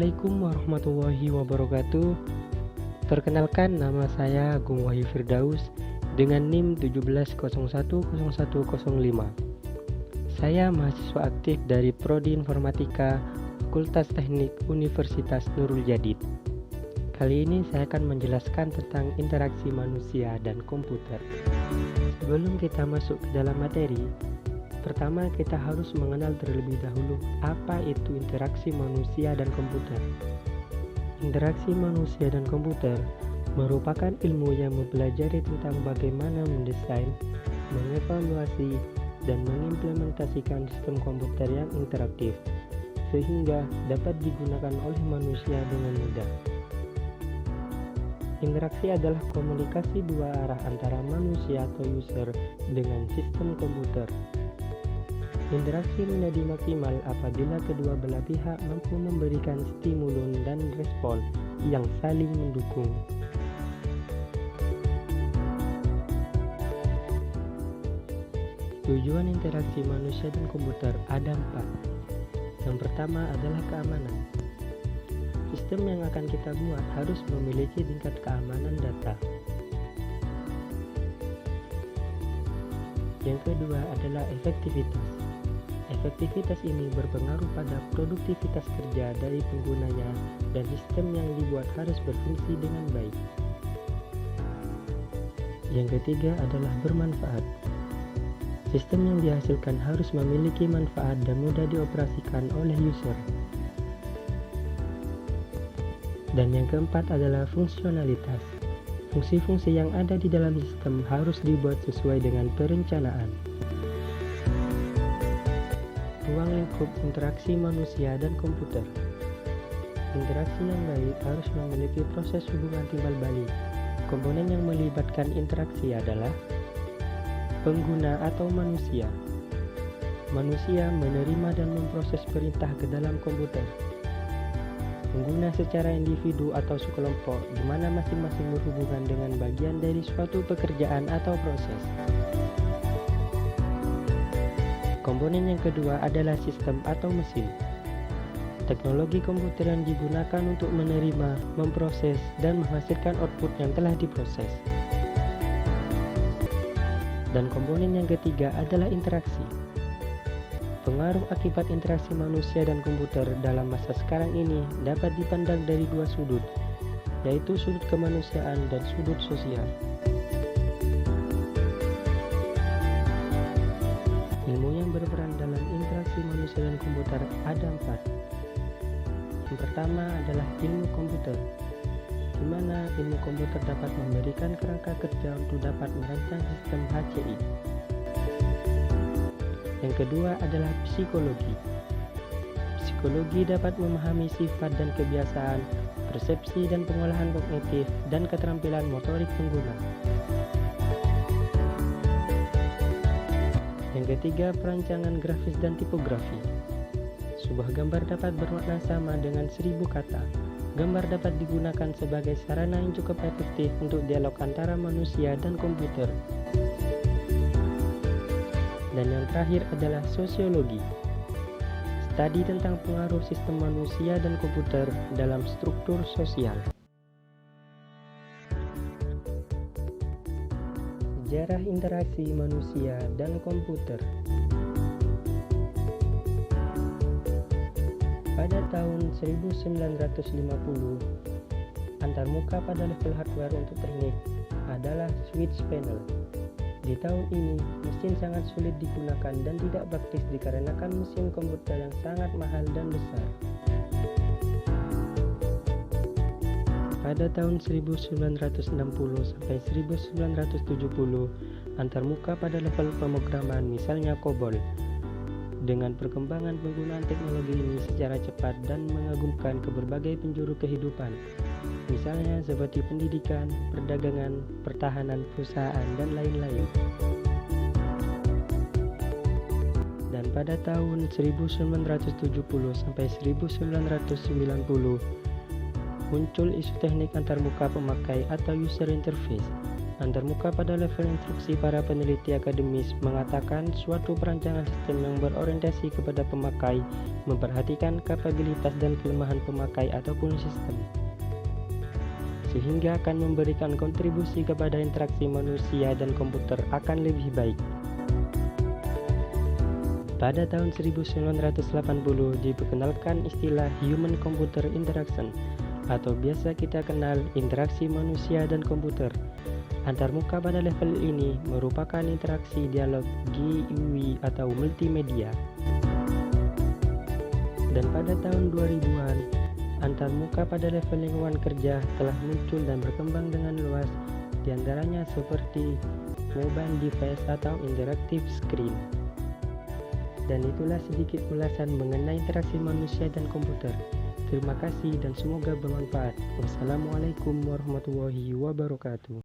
Assalamualaikum warahmatullahi wabarakatuh. Perkenalkan, nama saya Agung Wahyu Firdaus dengan NIM 17010105. Saya mahasiswa aktif dari Prodi Informatika Fakultas Teknik Universitas Nurul Jadid. Kali ini saya akan menjelaskan tentang interaksi manusia dan komputer. Sebelum kita masuk ke dalam materi, pertama kita harus mengenal terlebih dahulu apa itu interaksi manusia dan komputer. Interaksi manusia dan komputer merupakan ilmu yang mempelajari tentang bagaimana mendesain, mengevaluasi, dan mengimplementasikan sistem komputer yang interaktif, sehingga dapat digunakan oleh manusia dengan mudah. Interaksi adalah komunikasi dua arah antara manusia atau user dengan sistem komputer. Interaksi menjadi maksimal apabila kedua belah pihak mampu memberikan stimulus dan respon yang saling mendukung. Tujuan interaksi manusia dan komputer ada 4. Yang pertama adalah keamanan. Sistem yang akan kita buat harus memiliki tingkat keamanan data. Yang kedua adalah efektivitas. Efektivitas ini berpengaruh pada produktivitas kerja dari penggunanya dan sistem yang dibuat harus berfungsi dengan baik. Yang ketiga adalah bermanfaat. Sistem yang dihasilkan harus memiliki manfaat dan mudah dioperasikan oleh user. Dan yang keempat adalah fungsionalitas. Fungsi-fungsi yang ada di dalam sistem harus dibuat sesuai dengan perencanaan. Ruang lingkup interaksi manusia dan komputer. Interaksi yang baik harus memiliki proses hubungan timbal balik. Komponen yang melibatkan interaksi adalah pengguna atau manusia. Manusia menerima dan memproses perintah ke dalam komputer. Pengguna secara individu atau sekelompok, di mana masing-masing berhubungan dengan bagian dari suatu pekerjaan atau proses. Komponen yang kedua adalah sistem atau mesin. Teknologi komputer yang digunakan untuk menerima, memproses, dan menghasilkan output yang telah diproses. Dan komponen yang ketiga adalah interaksi. Pengaruh akibat interaksi manusia dan komputer dalam masa sekarang ini dapat dipandang dari dua sudut, yaitu sudut kemanusiaan dan sudut sosial. Ilmu yang berperan dalam interaksi manusia dan komputer ada 4. Yang pertama adalah ilmu komputer, di mana ilmu komputer dapat memberikan kerangka kerja untuk dapat merancang sistem HCI. Yang kedua adalah psikologi. Psikologi dapat memahami sifat dan kebiasaan, persepsi dan pengolahan kognitif, dan keterampilan motorik pengguna. Yang ketiga, perancangan grafis dan tipografi. Sebuah gambar dapat bermakna sama dengan 1000 kata. Gambar dapat digunakan sebagai sarana yang cukup efektif untuk dialog antara manusia dan komputer. Dan yang terakhir adalah sosiologi. Studi tentang pengaruh sistem manusia dan komputer dalam struktur sosial. Sejarah interaksi manusia dan komputer. Pada tahun 1950, antarmuka pada level hardware untuk teknik adalah switch panel. Di tahun ini, mesin sangat sulit digunakan dan tidak praktis dikarenakan mesin komputer yang sangat mahal dan besar. Pada tahun 1960 sampai 1970, antarmuka pada level pemrograman misalnya COBOL. Dengan perkembangan penggunaan teknologi ini secara cepat dan mengagumkan ke berbagai penjuru kehidupan, misalnya seperti pendidikan, perdagangan, pertahanan, perusahaan, dan lain-lain. Dan pada tahun 1970 sampai 1990, muncul isu teknik antarmuka pemakai atau user interface. Antarmuka pada level instruksi, para peneliti akademis mengatakan suatu perancangan sistem yang berorientasi kepada pemakai, memperhatikan kapabilitas dan kelemahan pemakai ataupun sistem, sehingga akan memberikan kontribusi kepada interaksi manusia dan komputer akan lebih baik. Pada tahun 1980 diperkenalkan istilah Human-Computer Interaction atau biasa kita kenal interaksi manusia dan komputer. Antarmuka pada level ini merupakan interaksi dialog GUI atau multimedia. Dan pada tahun 2000-an, antarmuka pada level lingkungan kerja telah muncul dan berkembang dengan luas, diantaranya seperti mobile device atau interactive screen. Dan itulah sedikit ulasan mengenai interaksi manusia dan komputer. Terima kasih dan semoga bermanfaat. Wassalamualaikum warahmatullahi wabarakatuh.